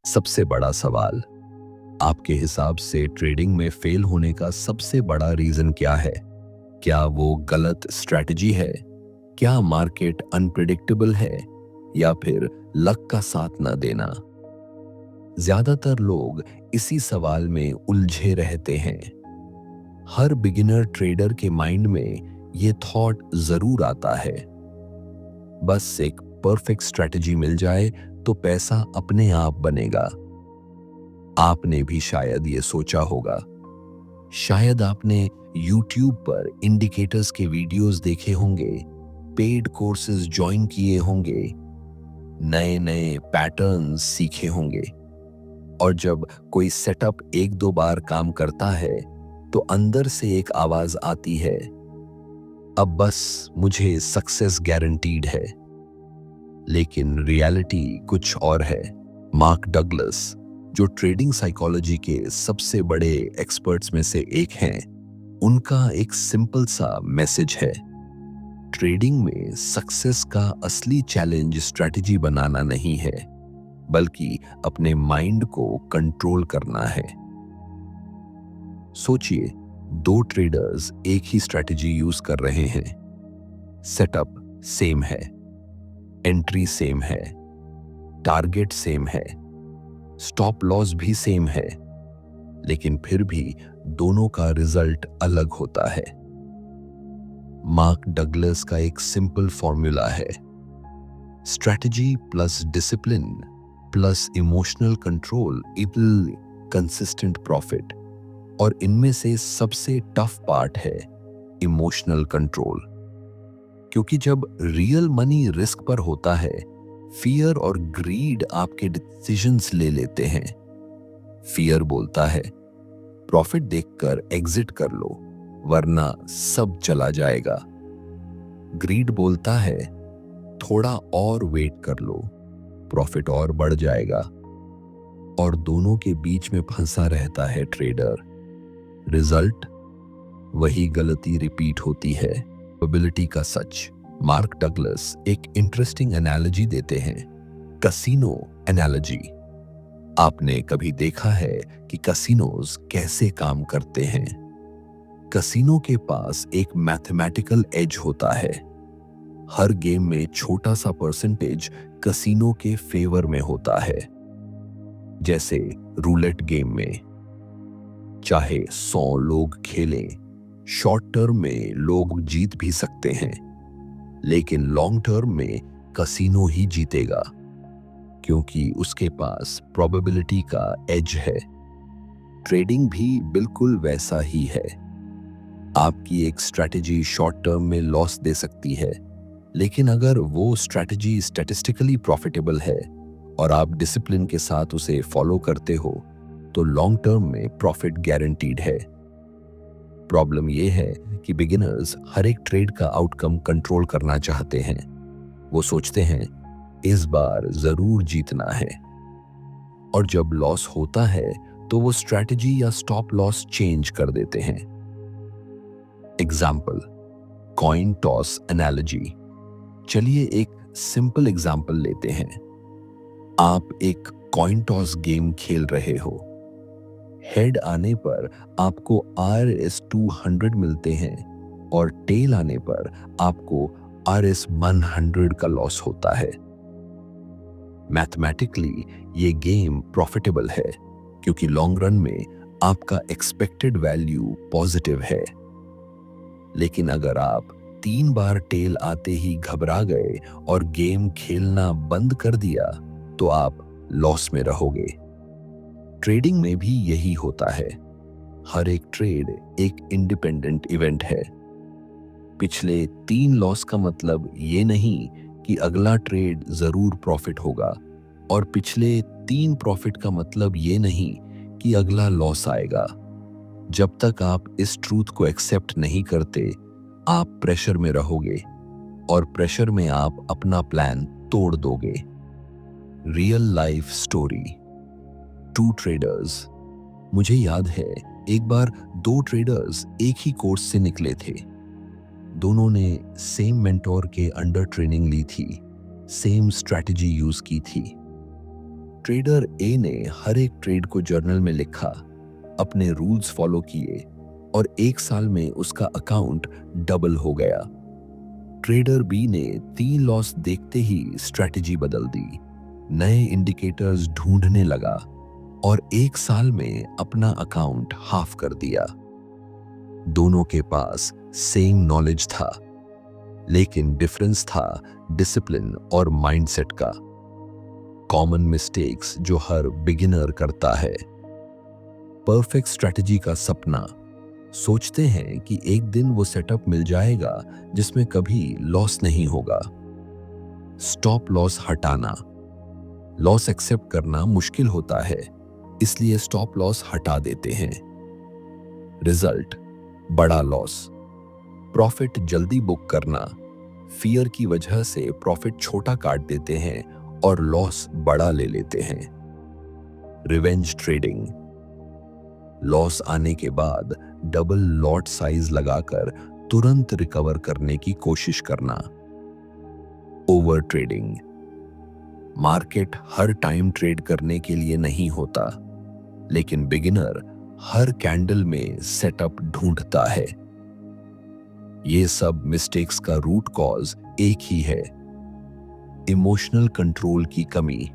सबसे बड़ा सवाल, आपके हिसाब से ट्रेडिंग में फेल होने का सबसे बड़ा रीजन क्या है? क्या वो गलत स्ट्रैटेजी है? क्या मार्केट अनप्रिडिक्टेबल है? या फिर लक का साथ ना देना? ज्यादातर लोग इसी सवाल में उलझे रहते हैं। हर बिगिनर ट्रेडर के माइंड में ये थॉट जरूर आता है, बस एक परफेक्ट स्ट्रैटेजी मिल जाए तो पैसा अपने आप बनेगा। आपने भी शायद ये सोचा होगा। शायद आपने YouTube पर इंडिकेटर्स के वीडियोस देखे होंगे, पेड कोर्सेज ज्वाइन किए होंगे, नए नए पैटर्न्स सीखे होंगे, और जब कोई सेटअप एक दो बार काम करता है तो अंदर से एक आवाज आती है, अब बस मुझे सक्सेस गारंटीड है। लेकिन रियलिटी कुछ और है। मार्क डगलस, जो ट्रेडिंग साइकोलॉजी के सबसे बड़े एक्सपर्ट्स में से एक हैं, उनका एक सिंपल सा मैसेज है। ट्रेडिंग में सक्सेस का असली चैलेंज स्ट्रैटेजी बनाना नहीं है, बल्कि अपने माइंड को कंट्रोल करना है। सोचिए, दो ट्रेडर्स एक ही स्ट्रैटेजी यूज कर रहे हैं। सेटअप सेम है, एंट्री सेम है, टारगेट सेम है, स्टॉप लॉस भी सेम है, लेकिन फिर भी दोनों का रिजल्ट अलग होता है। मार्क डगलस का एक सिंपल फॉर्मूला है, strategy plus discipline plus emotional control equal consistent profit. और इनमें से सबसे टफ पार्ट है इमोशनल कंट्रोल, क्योंकि जब रियल मनी रिस्क पर होता है, फियर और ग्रीड आपके डिसीजंस ले लेते हैं। फियर बोलता है प्रॉफिट देखकर एग्जिट कर लो, वरना सब चला जाएगा। ग्रीड बोलता है थोड़ा और वेट कर लो, प्रॉफिट और बढ़ जाएगा। और दोनों के बीच में फंसा रहता है ट्रेडर। रिजल्ट, वही गलती रिपीट होती है। प्रोबेबिलिटी का सच। मार्क डगलस एक इंटरेस्टिंग एनालॉजी देते हैं, कसिनो एनालॉजी। आपने कभी देखा है कि कसिनोज कैसे काम करते हैं? कसिनो के पास एक मैथमेटिकल एज होता है। हर गेम में छोटा सा परसेंटेज कसिनो के फेवर में होता है। जैसे रूलेट गेम में चाहे 100 लोग खेलें, शॉर्ट टर्म में लोग जीत भी सकते हैं, लेकिन लॉन्ग टर्म में कसिनो ही जीतेगा, क्योंकि उसके पास प्रोबेबिलिटी का एज है। ट्रेडिंग भी बिल्कुल वैसा ही है। आपकी एक स्ट्रैटेजी शॉर्ट टर्म में लॉस दे सकती है, लेकिन अगर वो स्ट्रैटेजी स्टैटिस्टिकली प्रॉफिटेबल है और आप डिसिप्लिन के साथ उसे फॉलो करते हो, तो लॉन्ग टर्म में प्रॉफिट गारंटीड है। प्रॉब्लम यह है कि बिगिनर्स हर एक ट्रेड का आउटकम कंट्रोल करना चाहते हैं। वो सोचते हैं इस बार जरूर जीतना है, और जब लॉस होता है तो वो स्ट्रैटेजी या स्टॉप लॉस चेंज कर देते हैं। Example, coin toss analogy. चलिए एक सिंपल एग्जाम्पल लेते हैं। आप एक कॉइन टॉस गेम खेल रहे हो। हेड आने पर आपको RS200 मिलते हैं और टेल आने पर आपको RS100 का लॉस होता है। मैथमेटिकली ये गेम प्रॉफिटेबल है, क्योंकि लॉन्ग रन में आपका एक्सपेक्टेड वैल्यू पॉजिटिव है। लेकिन अगर आप 3 बार टेल आते ही घबरा गए और गेम खेलना बंद कर दिया, तो आप लॉस में रहोगे। ट्रेडिंग में भी यही होता है। हर एक ट्रेड एक इंडिपेंडेंट इवेंट है। पिछले 3 लॉस का मतलब ये नहीं कि अगला ट्रेड जरूर प्रॉफिट होगा, और पिछले 3 प्रॉफिट का मतलब ये नहीं कि अगला लॉस आएगा। जब तक आप इस ट्रूथ को एक्सेप्ट नहीं करते, आप प्रेशर में रहोगे, और प्रेशर में आप अपना प्लान तोड़ दोगे। Real life story, 2 traders. मुझे याद है, एक बार 2 ट्रेडर्स एक ही कोर्स से निकले थे। दोनों ने सेम मेंटोर के अंडर ट्रेनिंग ली थी, सेम स्ट्रैटेजी यूज की थी। ट्रेडर ए ने हर एक ट्रेड को जर्नल में लिखा, अपने रूल्स फॉलो किए और 1 साल में उसका अकाउंट डबल हो गया। ट्रेडर बी ने 3 लॉस देखते ही स्ट्रेटजी बदल दी, नए इंडिकेटर्स ढूंढने लगा और 1 साल में अपना अकाउंट हाफ कर दिया। दोनों के पास सेम नॉलेज था, लेकिन डिफरेंस था डिसिप्लिन और माइंडसेट का। कॉमन मिस्टेक्स जो हर बिगिनर करता है। परफेक्ट स्ट्रेटजी का सपना। सोचते हैं कि एक दिन वो सेटअप मिल जाएगा जिसमें कभी लॉस नहीं होगा। स्टॉप लॉस हटाना। लॉस एक्सेप्ट करना मुश्किल होता है, इसलिए स्टॉप लॉस हटा देते हैं। रिजल्ट, बड़ा लॉस। प्रॉफिट जल्दी बुक करना। फियर की वजह से प्रॉफिट छोटा काट देते हैं और लॉस बड़ा ले लेते हैं। Revenge trading. लॉस आने के बाद डबल लॉट साइज लगाकर तुरंत रिकवर करने की कोशिश करना। Over trading. मार्केट हर टाइम ट्रेड करने के लिए नहीं होता, लेकिन बिगिनर हर कैंडल में सेटअप ढूंढता है। ये सब मिस्टेक्स का रूट कॉज एक ही है, इमोशनल कंट्रोल की कमी।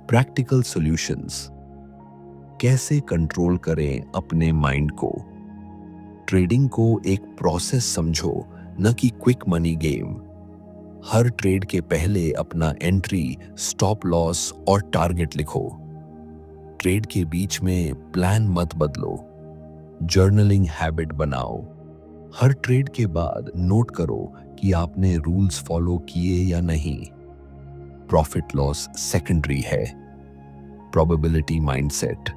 Practical solutions. कैसे कंट्रोल करें अपने माइंड को। ट्रेडिंग को एक प्रोसेस समझो, न कि क्विक मनी गेम। हर ट्रेड के पहले अपना एंट्री, स्टॉप लॉस और टारगेट लिखो। ट्रेड के बीच में प्लान मत बदलो। जर्नलिंग हैबिट बनाओ। हर ट्रेड के बाद नोट करो कि आपने रूल्स फॉलो किए या नहीं। प्रॉफिट लॉस सेकेंडरी है। प्रोबेबिलिटी माइंडसेट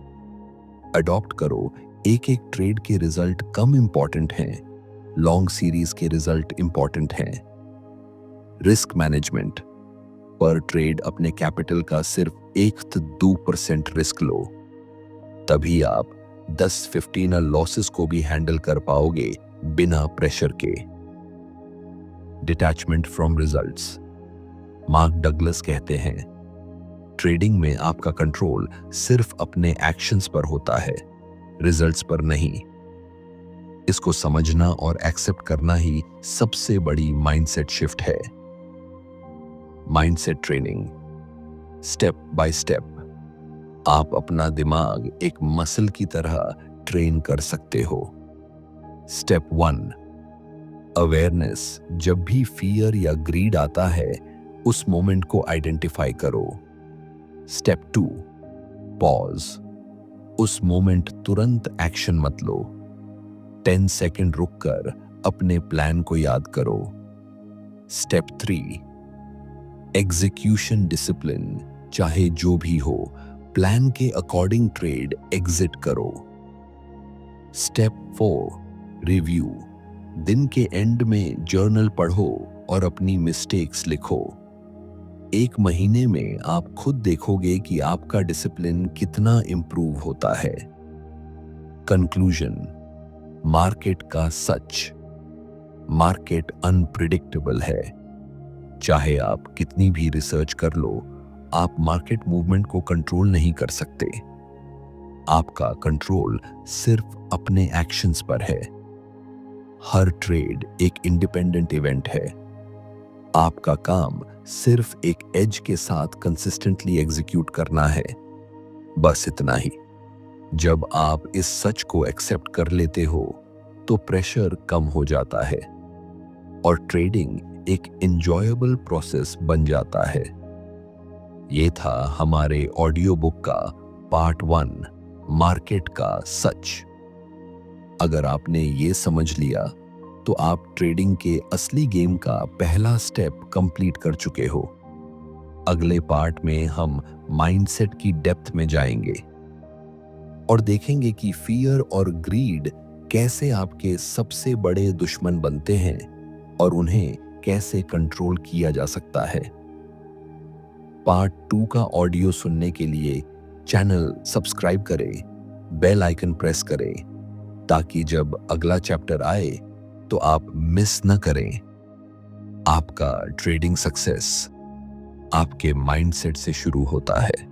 अडॉप्ट करो। एक एक ट्रेड के रिजल्ट कम इंपॉर्टेंट हैं, लॉन्ग सीरीज के रिजल्ट इंपॉर्टेंट हैं। Risk management. पर ट्रेड अपने कैपिटल का सिर्फ 1-2% रिस्क लो, तभी आप 10-15 लॉसेस को भी हैंडल कर पाओगे बिना प्रेशर के। Detachment from results. Mark Douglas कहते हैं, ट्रेडिंग में आपका कंट्रोल सिर्फ अपने एक्शंस पर होता है, रिजल्ट्स पर नहीं। इसको समझना और एक्सेप्ट करना ही सबसे बड़ी माइंडसेट शिफ्ट है। Mindset training. Step by step आप अपना दिमाग एक मसल की तरह ट्रेन कर सकते हो। Step 1, awareness. जब भी फियर या ग्रीड आता है, उस मोमेंट को आइडेंटिफाई करो। Step 2, pause. उस मोमेंट तुरंत एक्शन मत लो। 10 सेकंड रुककर अपने प्लान को याद करो। Step 3, execution discipline. चाहे जो भी हो, प्लान के अकॉर्डिंग ट्रेड एग्जिट करो। Step 4, review. दिन के एंड में जर्नल पढ़ो और अपनी मिस्टेक्स लिखो। 1 महीने में आप खुद देखोगे कि आपका डिसिप्लिन कितना इंप्रूव होता है। कंक्लूजन। मार्केट का सच। मार्केट अनप्रिडिक्टेबल है। चाहे आप कितनी भी रिसर्च कर लो, आप मार्केट मूवमेंट को कंट्रोल नहीं कर सकते। आपका कंट्रोल सिर्फ अपने एक्शंस पर है। हर ट्रेड एक इंडिपेंडेंट इवेंट है। आपका काम सिर्फ एक एज के साथ कंसिस्टेंटली एग्जीक्यूट करना है, बस इतना ही। जब आप इस सच को एक्सेप्ट कर लेते हो, तो प्रेशर कम हो जाता है और ट्रेडिंग एक एंजॉयबल प्रोसेस बन जाता है। ये था हमारे ऑडियो बुक का पार्ट 1, मार्केट का सच। अगर आपने ये समझ लिया, तो आप ट्रेडिंग के असली गेम का पहला स्टेप कंप्लीट कर चुके हो। अगले पार्ट में हम माइंडसेट की डेप्थ में जाएंगे और देखेंगे कि फियर और ग्रीड कैसे आपके सबसे बड़े दुश्मन बनते हैं और उन्हें कैसे कंट्रोल किया जा सकता है। पार्ट 2 का ऑडियो सुनने के लिए चैनल सब्सक्राइब करें, बेल आइकन प्रेस करें, ताकि जब अगला चैप्टर आए तो आप मिस न करें। आपका ट्रेडिंग सक्सेस। आपके माइंडसेट से शुरू होता है।